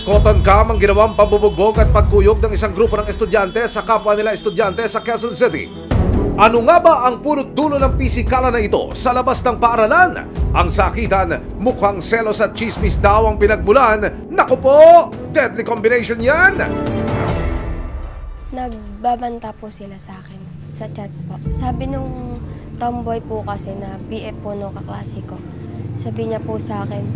Cotton cam ang ginawang pambubugbog at pagkuyog ng isang grupo ng estudyante sa kapwa nila estudyante sa Quezon City. Ano nga ba ang punot dulo ng pisikalan na ito sa labas ng paaralan? Ang sakitan, mukhang selos at chismis daw ang pinagmulan. Naku po! Deadly combination yan! Nagbabanta po sila sa akin sa chat po. Sabi nung tomboy po kasi na BF po nung kaklase ko. Sabi niya po sa akin,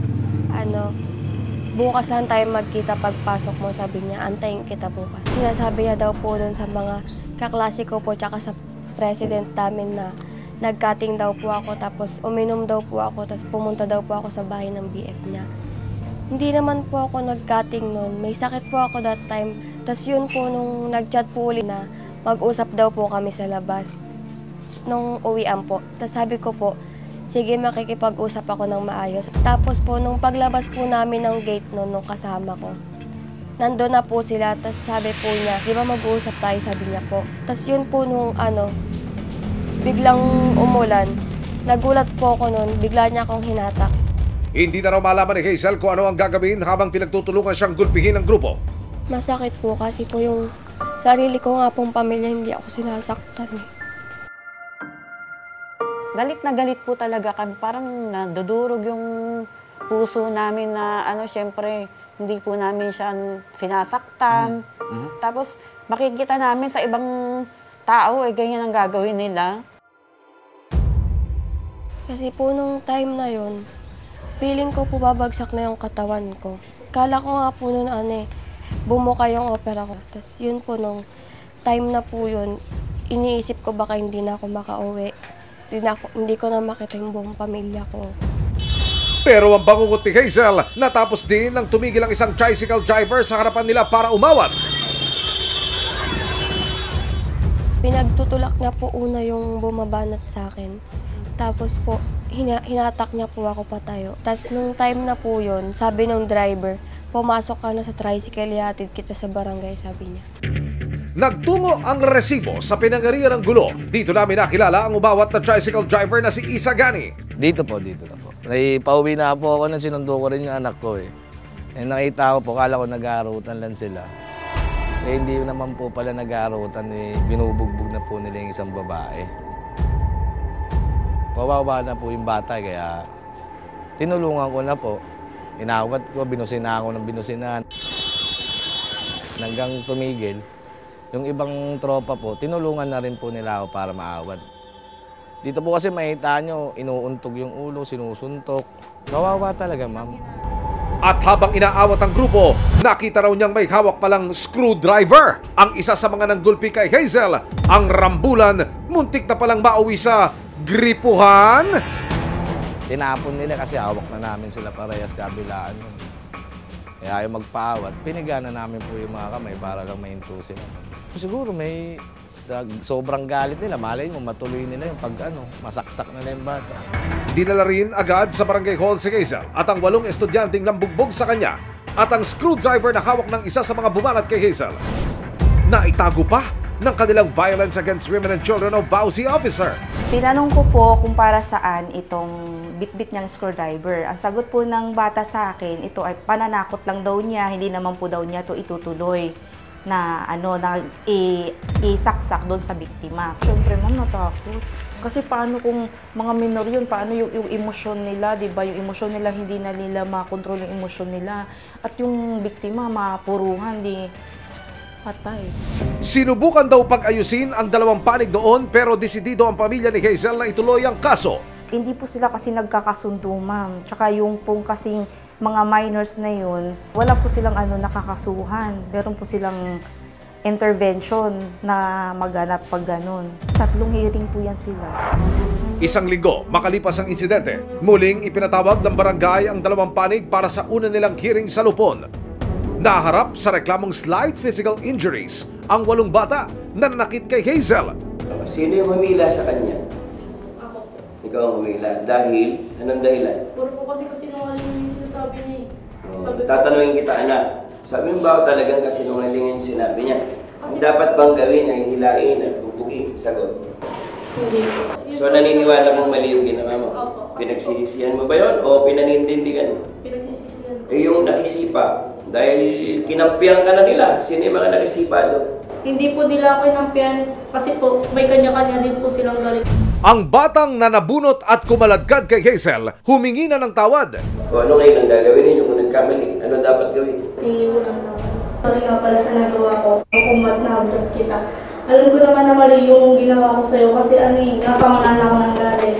bukas saan tayo magkita pagpasok mo, sabi niya, antayin kita bukas. Sinasabi niya daw po doon sa mga kaklase ko po tsaka sa president namin na nagkating daw po ako tapos uminom daw po ako tapos pumunta daw po ako sa bahay ng BF niya. Hindi naman po ako nagkating noon. May sakit po ako that time. Tapos yun po nung nag-chat po ulit na mag-usap daw po kami sa labas nung uwian po. Tapos sabi ko po, sige, makikipag-usap ako ng maayos. Tapos po, nung paglabas po namin ng gate nung kasama ko, nandun na po sila. Tapos sabi po niya, di ba mag-uusap tayo, sabi niya po. Tapos yun po nung biglang umulan. Nagulat po ako nun, bigla niya akong hinatak. Hindi na raw malaman ni Hazel kung ano ang gagawin habang pinagtutulungan siyang gulpihin ng grupo. Masakit po kasi po yung sarili ko nga pong pamilya, hindi ako sinasaktan. Galit na galit po talaga kami. Parang nadudurog yung puso namin na syempre, hindi po namin siya sinasaktan. Tapos makikita namin sa ibang tao, ganyan ang gagawin nila. Kasi po nung time na yun, feeling ko po babagsak na yung katawan ko. Kala ko nga po nun bumuka yung opera ko. Tapos yun po nung time na po yun, iniisip ko baka hindi na ako makauwi. Hindi ko na makita yung buong pamilya ko. Pero ang bangungot ni Hazel, natapos din nang tumigil ang isang tricycle driver sa harapan nila para umawat. Pinagtutulak niya po una yung bumabanat sa akin. Tapos po, hinatak niya po ako patayo. Tapos nung time na po yun, sabi ng driver, pumasok ka na sa tricycle, ihatid kita sa barangay, sabi niya. Nagtungo ang resibo sa pinangyarihan ng gulo. Dito namin nakilala ang umawat na tricycle driver na si Isagani. Dito na po. Pauwi na po ako nang sinundo ko rin yung anak ko eh. Nakita ko po, kala ko nag-aarutan lang sila. Hindi naman po pala nag-aarutan, binubugbog na po nila yung isang babae. Kawawa na po yung bata kaya tinulungan ko na po. Inawat ko, binusina ako ng binusinan. Hanggang tumigil. Yung ibang tropa po, tinulungan na rin po nila ako para maawat. Dito po kasi makita nyo, inuuntog yung ulo, sinusuntok. Kawawa talaga, ma'am. At habang inaawat ang grupo, nakita raw niyang may hawak palang screwdriver. Ang isa sa mga nanggulpi kay Hazel, ang rambulan, muntik na palang mauwi sa gripuhan. Tinapon nila kasi hawak na namin sila parehas kabilaan. Kaya yung magpaawat, pinigana namin po yung mga kamay para lang mahinto sila. Siguro may sobrang galit nila. Malay mo, matuloy nila yung masaksak na yung bata. Dinala rin agad sa barangay hall si Hazel at ang 8 estudyanteng lambugbog sa kanya at ang screwdriver na hawak ng isa sa mga bumanat kay Hazel. Naitago pa ng kanilang Violence Against Women and Children o VAUSI officer. Tinanong ko po kung para saan itong bit-bit niyang screwdriver. Ang sagot po ng bata sa akin, ito ay pananakot lang daw niya, hindi naman po daw niya ito itutuloy na isaksak doon sa biktima. Siyempre ma'am, natakot. Kasi paano kung mga minor yun, paano yung emosyon nila, di ba? Yung emosyon nila, hindi na nila makontrol yung emosyon nila. At yung biktima, mapuruhan, di patay. Sinubukan daw pag-ayusin ang dalawang panig doon pero desidido ang pamilya ni Hazel na ituloy ang kaso. Hindi po sila kasi nagkakasundo, ma'am. Tsaka yung pong kasing mga minors na yun, wala po silang nakakasuhan. Meron po silang intervention na maghanap pag ganun. 3 hearing po yan sila. Isang linggo makalipas ang insidente, muling ipinatawag ng barangay ang dalawang panig para sa una nilang hearing sa Lupon. Naharap sa reklamong slight physical injuries ang 8 bata na nanakit kay Hazel. Sino yung humila sa kanya? Ako. Ikaw ang humila. Dahil? Anong dahilan? Puro po kasi sinungaling yung sinasabi niya eh. Tatanungin kita, anak. Sabi mo ba talagang kasinungaling yung sinabi niya? Ang dapat bang gawin ay hilain at bubugin? Sagot. Hindi. So naniniwala mong mali yung ginawa mo? Opo. Pinagsisisihan mo ba yun o pinanintindigan mo? Pinagsisisihan. Eh yung nakisipa, Dahil kinampihan ka na nila. Sino yung mga nagsipado? Hindi po nila ako inampihan kasi po may kanya-kanya din po silang galit. Ang batang na nabunot at kumaladkad kay Hazel, humingi na ng tawad. O ano ngayon ang gagawin ninyo kung nagkamali? Ano dapat gawin? Hingi ko lang naman. Sorry nga pala sa nagawa ko. Kung nahablat kita. Alam ko naman na mali yung ginawa ko sa'yo kasi napangalan ako ng galit.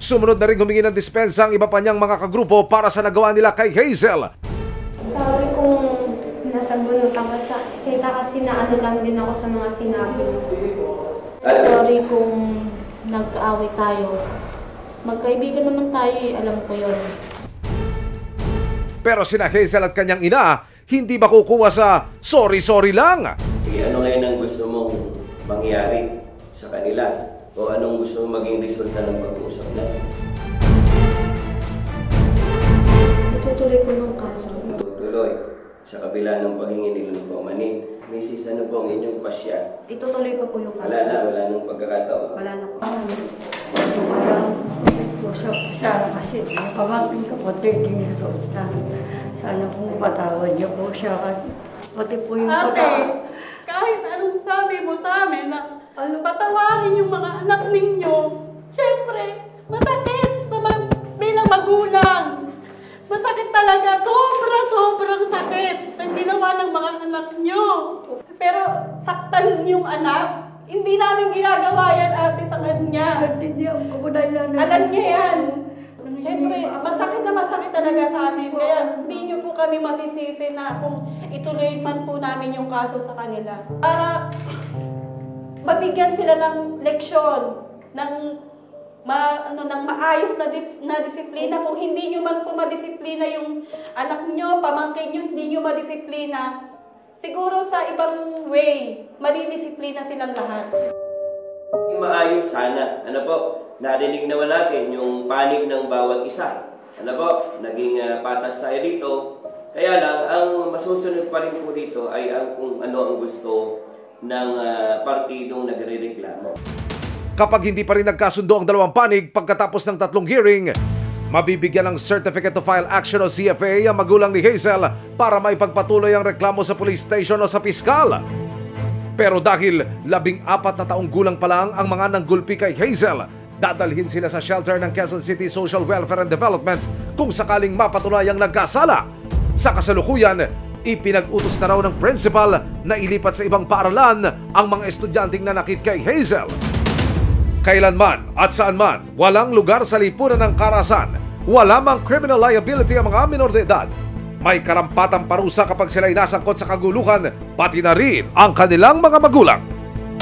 Sumunod na rin humingi ng dispensa ang iba pa niyang mga kagrupo para sa nagawa nila kay Hazel. Sabi kong nasa bunot ako sa... Kita kasi na ano lang din ako sa mga sinabi. Sorry kung nag-aaway tayo. Magkaibigan naman tayo alam ko yun. Pero sina Hazel at kanyang ina, hindi ba kukuha sa sorry lang? Ano ngayon ang gusto mong mangyari sa kanila? O anong gusto mong maging resulta ng pag-uusap natin? Itutuloy ko yung kaso. Tutuloy. Sa kabila ng paghingi nila ng paumanin. Mrs. ano po ang inyong pasya? Itutuloy ko po yung kaso. Wala nung pagkakataon. Wala na po. Sana kasi pamangkin ko po 13 years old. Sana po patawad niyo po siya kasi pati po yung kahit anong sabi mo sa amin na patawarin yung mga anak ninyo, syempre, masakit bilang magulang. Masakit talaga, sobrang sakit ang ginawa ng mga anak nyo. Pero saktan yung anak, hindi namin ginagawa yan ate sa kanya. Alam niya yan. Siyempre, masakit talaga sa amin. Kaya hindi nyo po kami masisisi na kung ituloy man po namin yung kaso sa kanila. Para mabigyan sila ng leksyon, ng maayos na disiplina. Kung hindi nyo man po madisiplina yung anak nyo, pamangkin nyo, hindi nyo madisiplina, siguro sa ibang way, madidisiplina silang lahat. Maayos sana. Ano po, narinig naman natin yung panig ng bawat isa. Ano po, naging patas tayo dito. Kaya lang, ang masusunod pa rin po dito ay kung ano ang gusto ng partidong nagre-reklamo. Kapag hindi pa rin nagkasundo ang dalawang panig pagkatapos ng 3 hearing, mabibigyan ng Certificate to File Action o CFA ang magulang ni Hazel para maipagpatuloy ang reklamo sa police station o sa piskal. Pero dahil 14 na taong gulang pa lang ang mga nanggulpi kay Hazel, dadalhin sila sa shelter ng Quezon City Social Welfare and Development kung sakaling mapatunayang nagkasala. Sa kasalukuyan, ipinag-utos na raw ng principal na ilipat sa ibang paaralan ang mga estudyanteng nanakit kay Hazel. Kailanman at saan man, walang lugar sa lipunan ng karahasan, wala mang criminal liability ang mga minor de edad. May karampatang parusa kapag sila'y nasangkot sa kaguluhan, pati na rin ang kanilang mga magulang.